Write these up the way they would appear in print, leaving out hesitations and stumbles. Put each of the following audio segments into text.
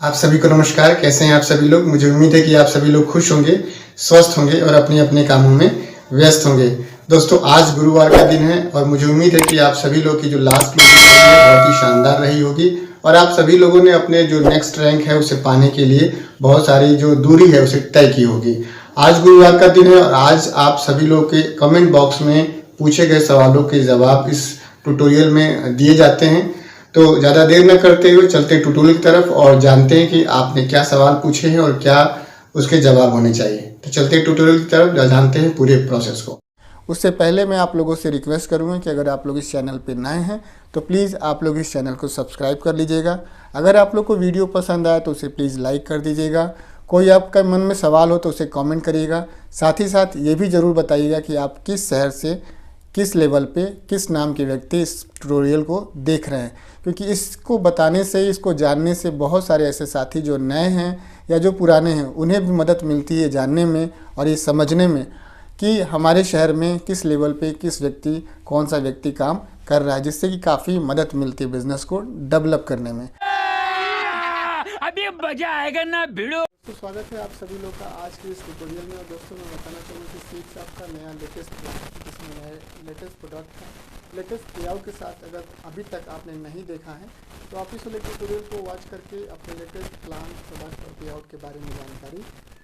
आप सभी को नमस्कार। कैसे हैं आप सभी लोग? मुझे उम्मीद है कि आप सभी लोग खुश होंगे, स्वस्थ होंगे और अपने-अपने कामों में व्यस्त होंगे। दोस्तों, आज गुरुवार का दिन है और मुझे उम्मीद है कि आप सभी लोग की जो लास्ट मीटिंग रही है बहुत ही शानदार रही होगी और आप सभी लोगों ने अपने जो नेक्स्ट रैंक है उसे पाने के लिए बहुत सारी जो दूरी है उसे तय की होगी। आज गुरुवार का दिन है और आज आप सभी लोग के कमेंट बॉक्स में पूछे गए सवालों के जवाब इस ट्यूटोरियल में दिए जाते हैं। तो ज़्यादा देर न करते हुए चलते ट्यूटोरियल की तरफ और जानते हैं कि आपने क्या सवाल पूछे हैं और क्या उसके जवाब होने चाहिए। तो चलते ट्यूटोरियल की तरफ जानते हैं पूरे प्रोसेस को। उससे पहले मैं आप लोगों से रिक्वेस्ट करूंगा कि अगर आप लोग इस चैनल पर नए हैं तो प्लीज़ आप लोग इस चैनल को सब्सक्राइब कर लीजिएगा। अगर आप लोग को वीडियो पसंद आए तो उसे प्लीज़ लाइक कर दीजिएगा। कोई आपका मन में सवाल हो तो उसे कमेंट करिएगा। साथ ही साथ ये भी ज़रूर बताइएगा कि आप किस शहर से, किस लेवल पे, किस नाम के व्यक्ति इस ट्यूटोरियल को देख रहे हैं, क्योंकि इसको बताने से, इसको जानने से बहुत सारे ऐसे साथी जो नए हैं या जो पुराने हैं उन्हें भी मदद मिलती है जानने में और ये समझने में कि हमारे शहर में किस लेवल पे किस व्यक्ति, कौन सा व्यक्ति काम कर रहा है, जिससे कि काफ़ी मदद मिलती है बिज़नेस को डेवलप करने में। अभी मजा आएगा ना भिड़ो। तो स्वागत है आप सभी लोग का आज के इस ट्यूटोरियल में। और दोस्तों, मैं बताना चाहूँगा कि सीप्स आपका नया लेटेस्ट जिसमें नए लेटेस्ट प्रोडक्ट है, लेटेस्ट लेआउट के साथ अगर अभी तक आपने नहीं देखा है तो आप इस वाले ट्यूटोरियल को वॉच करके अपने लेटेस्ट प्लान, प्रोडक्ट और लेआउट के बारे में जानकारी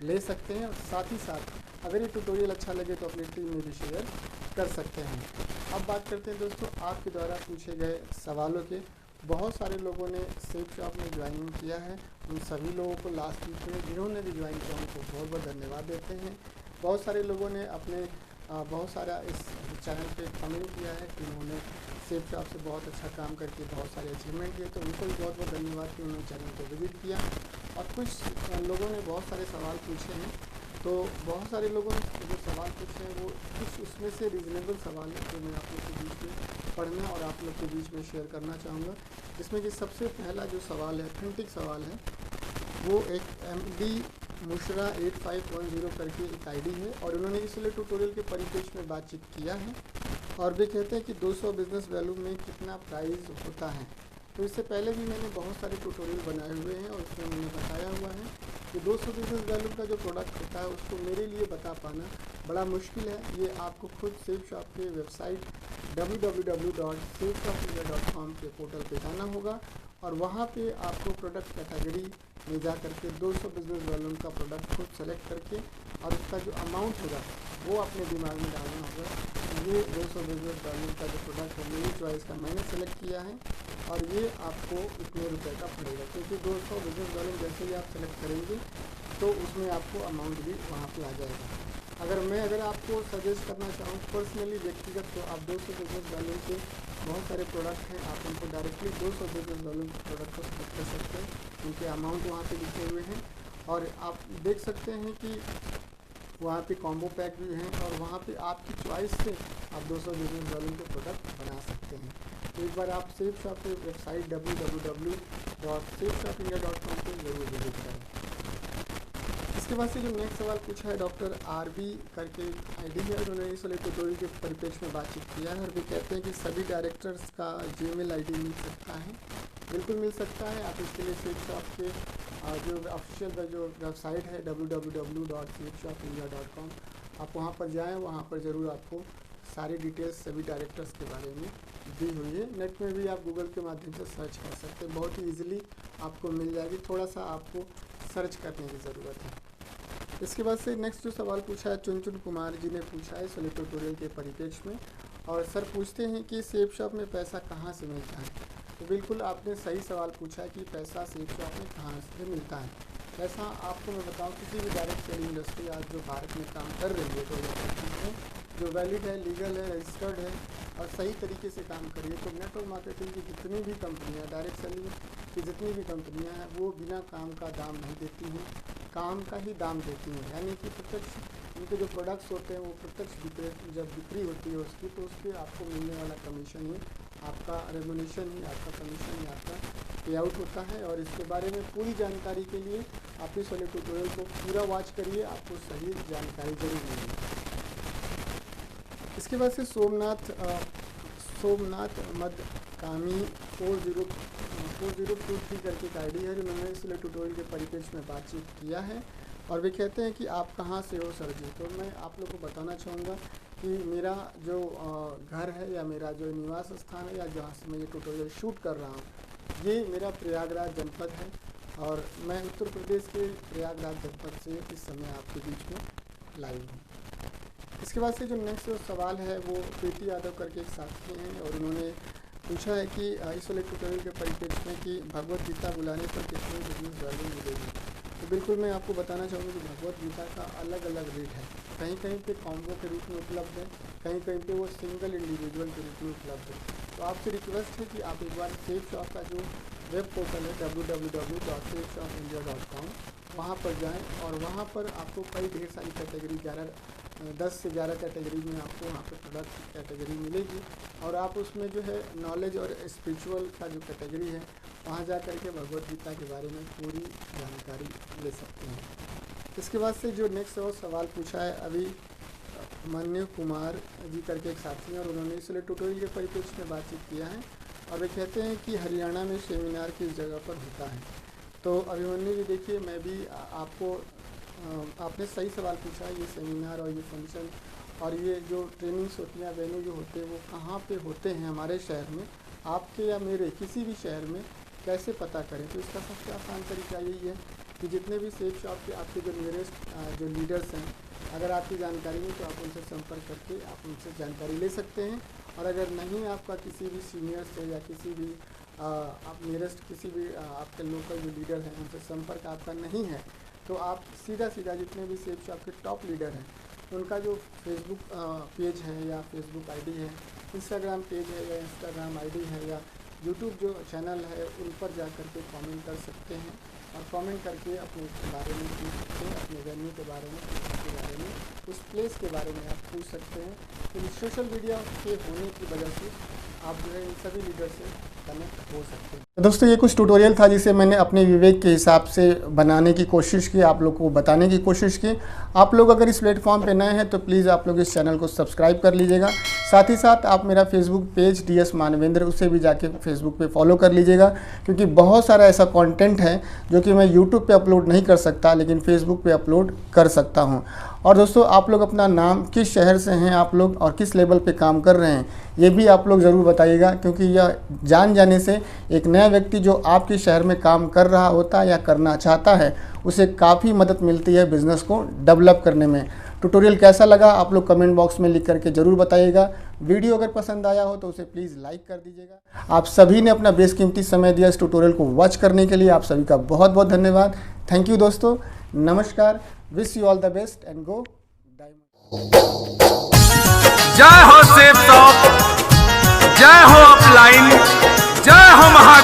ले सकते हैं। और साथ ही साथ अगर ये ट्यूटोरियल अच्छा लगे तो अपनी टीम में भी शेयर कर सकते हैं। अब बात करते हैं दोस्तों आपके द्वारा पूछे गए सवालों के। बहुत सारे लोगों ने सेप शॉप में ज्वाइनिंग किया है। उन सभी लोगों को लास्ट वीक में जिन्होंने भी ज्वाइन किया उनको बहुत बहुत धन्यवाद देते हैं। बहुत सारे लोगों ने अपने बहुत सारा इस चैनल पे कमेंट किया है कि उन्होंने सेप शॉप से बहुत अच्छा काम करके बहुत सारे अचीवमेंट किए, तो उनको भी बहुत बहुत धन्यवाद कि उन्होंने चैनल को विजिट किया। और कुछ लोगों ने बहुत सारे सवाल पूछे हैं, तो बहुत सारे लोगों ने जो सवाल पूछे हैं वो कुछ उसमें से रीज़नेबल सवाल है जो मैं आप लोग के बीच में पढ़ना और आप लोग के बीच में शेयर करना चाहूँगा। जिसमें कि सबसे पहला जो सवाल है, ऑथेंटिक सवाल है, वो एक MD मुशरा 8510 करके एक आईडी है और उन्होंने इसलिए ट्यूटोरियल के परिप्रेक्ष्य में बातचीत किया है और वे कहते हैं कि 200 बिजनेस वैल्यू में कितना प्राइस होता है। तो इससे पहले भी मैंने बहुत सारे ट्यूटोरियल बनाए हुए हैं और उसमें मैंने बताया हुआ है कि 200 बिजनेस वैल्यू का जो प्रोडक्ट होता है उसको मेरे लिए बता पाना बड़ा मुश्किल है। ये आपको खुद सेप शॉप के वेबसाइट www.sapeshopindia.com के पोर्टल पे जाना होगा और वहाँ पे आपको प्रोडक्ट कैटेगरी में जा करके 200 बिजनेस वैल्यूम का प्रोडक्ट खुद सेलेक्ट करके और उसका जो अमाउंट होगा वो अपने दिमाग में डालना होगा। ये 200 बिजनेस वैल्यूम का जो प्रोडक्ट है मेरी चॉइस का मैंने सेलेक्ट किया है और ये आपको इतने रुपए का पड़ेगा, क्योंकि 200 बिजनेस वैल्यूम जैसे ही आप सेलेक्ट करेंगे तो उसमें आपको अमाउंट भी वहाँ पे आ जाएगा। अगर आपको सजेस्ट करना चाहूँ पर्सनली, व्यक्तिगत, तो आप 200 बिजनेस वैल्यूम के बहुत सारे प्रोडक्ट हैं, आप उनको डायरेक्टली 200 बिजनेस वैल्यूम के प्रोडक्ट को सेलेक्ट कर सकते हैं। उनके अमाउंट वहाँ पे लिखे हुए हैं और आप देख सकते हैं कि वहाँ पे कॉम्बो पैक भी हैं और वहाँ पे आपकी चॉइस से आप 200 बिजनेस वैल्यूम के प्रोडक्ट बना सकते हैं। तो एक बार आप सेप शॉप के वेबसाइट www.sapeshopindia.com पे जरूर विजिट करें। इसके बाद से जो नेक्स्ट सवाल पूछा है डॉक्टर RB करके आईडी है, उन्होंने इस वाले ट्यूटोरियल के परिप्रेक्ष्य में बातचीत किया है और वे कहते हैं कि सभी डायरेक्टर्स का जीमेल आईडी मिल सकता है। बिल्कुल मिल सकता है। आप इसके लिए सेप शॉप के जो ऑफिशियल जो वेबसाइट है www.sapeshopindia.com, आप वहाँ पर जाएँ, वहाँ पर ज़रूर आपको सारी डिटेल्स सभी डायरेक्टर्स के बारे में दी हुई है। नेट में भी आप गूगल के माध्यम से सर्च कर सकते हैं, बहुत ही ईजिली आपको मिल जाएगी। थोड़ा सा आपको सर्च करने की ज़रूरत है। इसके बाद से नेक्स्ट जो सवाल पूछा है चुनचुन कुमार जी ने पूछा है इस वाले ट्यूटोरियल के परिप्रेक्ष्य में और सर पूछते हैं कि सेप शॉप में पैसा कहाँ से मिलता है। तो बिल्कुल आपने सही सवाल पूछा है कि पैसा सेप शॉप में कहाँ से मिलता है। पैसा आपको मैं बताऊँ, किसी भी डायरेक्ट सेलिंग इंडस्ट्री आज जो भारत में काम कर रही है तो जो वैलिड है, लीगल है, रजिस्टर्ड है और सही तरीके से काम करिए तो नेटवर्क मार्केटिंग की जितनी भी कंपनियां, डायरेक्ट सेलिंग की जितनी भी कंपनियां हैं वो बिना काम का दाम नहीं देती हैं, काम का ही दाम देती हैं। यानी कि प्रत्यक्ष उनके जो प्रोडक्ट्स होते हैं वो प्रत्यक्ष जब बिक्री होती है उसकी, तो उसके आपको मिलने वाला कमीशन ही आपका रेमुनेशन ही, आपका कमीशन ही आपका पे आउट होता है। और इसके बारे में पूरी जानकारी के लिए आप इस वाले ट्यूटोरियल को पूरा वॉच करिए, आपको सही जानकारी जरूर मिलेगी। इसके बाद से सोमनाथ मध्य कामी 4023 करके एक आईडी है, जिन्होंने इसलिए ट्यूटोरियल के परिप्रेक्ष्य में बातचीत किया है और वे कहते हैं कि आप कहाँ से हो सर जी। तो मैं आप लोग को बताना चाहूँगा कि मेरा जो घर है या मेरा जो निवास स्थान है या जहाँ से मैं ये ट्यूटोरियल शूट कर रहा हूँ, ये मेरा प्रयागराज जनपद है और मैं उत्तर प्रदेश के प्रयागराज जनपद से इस समय आपके बीच में लाइव हूँ। इसके बाद से जो नेक्स्ट सवाल है वो प्रीति यादव करके एक साथी हैं और उन्होंने पूछा है कि इस वाले ट्यूटोरियल के परिप्रेक्ष्य में कि भगवत गीता बुलाने पर कितनी बिजनेस वैल्यू मिलेगी। तो बिल्कुल मैं आपको बताना चाहूँगा कि भगवत गीता का अलग अलग रेट है। कहीं कहीं पे कॉम्बो के रूप में उपलब्ध है, कहीं कहीं पे वो सिंगल इंडिविजुअल के रूप में उपलब्ध है। तो आपसे रिक्वेस्ट है कि आप एक बार सेफ शॉप का जो वेब पोर्टल है www.safeshopindia.com वहाँ पर जाएं और वहाँ पर आपको कई ढेर सारी कैटेगरी 10 से 11 कैटेगरी में आपको वहाँ पर प्रोडक्ट कैटेगरी मिलेगी और आप उसमें जो है नॉलेज और स्पिरिचुअल का जो कैटेगरी है वहाँ जा कर के भगवत गीता के बारे में पूरी जानकारी ले सकते हैं। इसके बाद से जो नेक्स्ट और सवाल पूछा है अभी मन्यु कुमार जी करके एक साथी हैं और उन्होंने इसलिए ट्यूटोरियल के परिप्रेक्ष्य में बातचीत किया है और वे कहते हैं कि हरियाणा में सेमिनार किस जगह पर होता है। तो अभिमन्यु जी देखिए, मैं भी आपको आपने सही सवाल पूछा है। ये सेमिनार और ये फंक्शन और ये जो ट्रेनिंग्स होती हैं, वेन्यू जो होते हैं वो कहाँ पे होते हैं हमारे शहर में, आपके या मेरे किसी भी शहर में कैसे पता करें। तो इसका सबसे आसान तरीका यही है कि जितने भी सेफ शॉप के आपके जो नियरेस्ट जो लीडर्स हैं, अगर आपकी जानकारी नहीं तो आप उनसे संपर्क करके आप उनसे जानकारी ले सकते हैं। और अगर नहीं आपका किसी भी सीनियर से या किसी भी आप नियरेस्ट किसी भी आपके लोकल जो लीडर हैं उनसे संपर्क आपका नहीं है तो आप सीधा जितने भी सेफ शॉप के टॉप लीडर हैं उनका जो फेसबुक पेज है या फेसबुक आईडी है, इंस्टाग्राम पेज है या इंस्टाग्राम आईडी है या यूट्यूब जो चैनल है उन पर जा कर के कमेंट कर सकते हैं और कमेंट करके अपने बारे में पूछ सकते हैं, अपने वेन्यू के बारे में, उस प्लेस के बारे में आप पूछ सकते हैं। तो सोशल मीडिया के होने की वजह से आप जो है इन सभी लीडर से कनेक्ट हो सकते हैं। तो दोस्तों ये कुछ ट्यूटोरियल था जिसे मैंने अपने विवेक के हिसाब से बनाने की कोशिश की, आप लोग को बताने की कोशिश की। आप लोग अगर इस प्लेटफॉर्म पे नए हैं तो प्लीज़ आप लोग इस चैनल को सब्सक्राइब कर लीजिएगा। साथ ही साथ आप मेरा फेसबुक पेज DS मानवेंद्र उसे भी जाके फेसबुक पे फॉलो कर लीजिएगा, क्योंकि बहुत सारा ऐसा कंटेंट है जो कि मैं यूट्यूब पे अपलोड नहीं कर सकता लेकिन फेसबुक पे अपलोड कर सकता हूँ। और दोस्तों आप लोग अपना नाम, किस शहर से हैं आप लोग और किस लेवल पे काम कर रहे हैं ये भी आप लोग ज़रूर बताइएगा, क्योंकि यह जान जाने से एक नया व्यक्ति जो आपके शहर में काम कर रहा होता है या करना चाहता है उसे काफ़ी मदद मिलती है बिज़नेस को डेवलप करने में। ट्यूटोरियल कैसा लगा आप लोग कमेंट बॉक्स में लिख करके ज़रूर बताइएगा। वीडियो अगर पसंद आया हो तो उसे प्लीज़ लाइक कर दीजिएगा। आप सभी ने अपना बेशकीमती समय दिया इस ट्यूटोरियल को वॉच करने के लिए, आप सभी का बहुत बहुत धन्यवाद। थैंक यू दोस्तों, नमस्कार, wish you all the best and go diamond. जय हो सेफ शॉप, जय हो अपलाइन, जय हो महागुरु।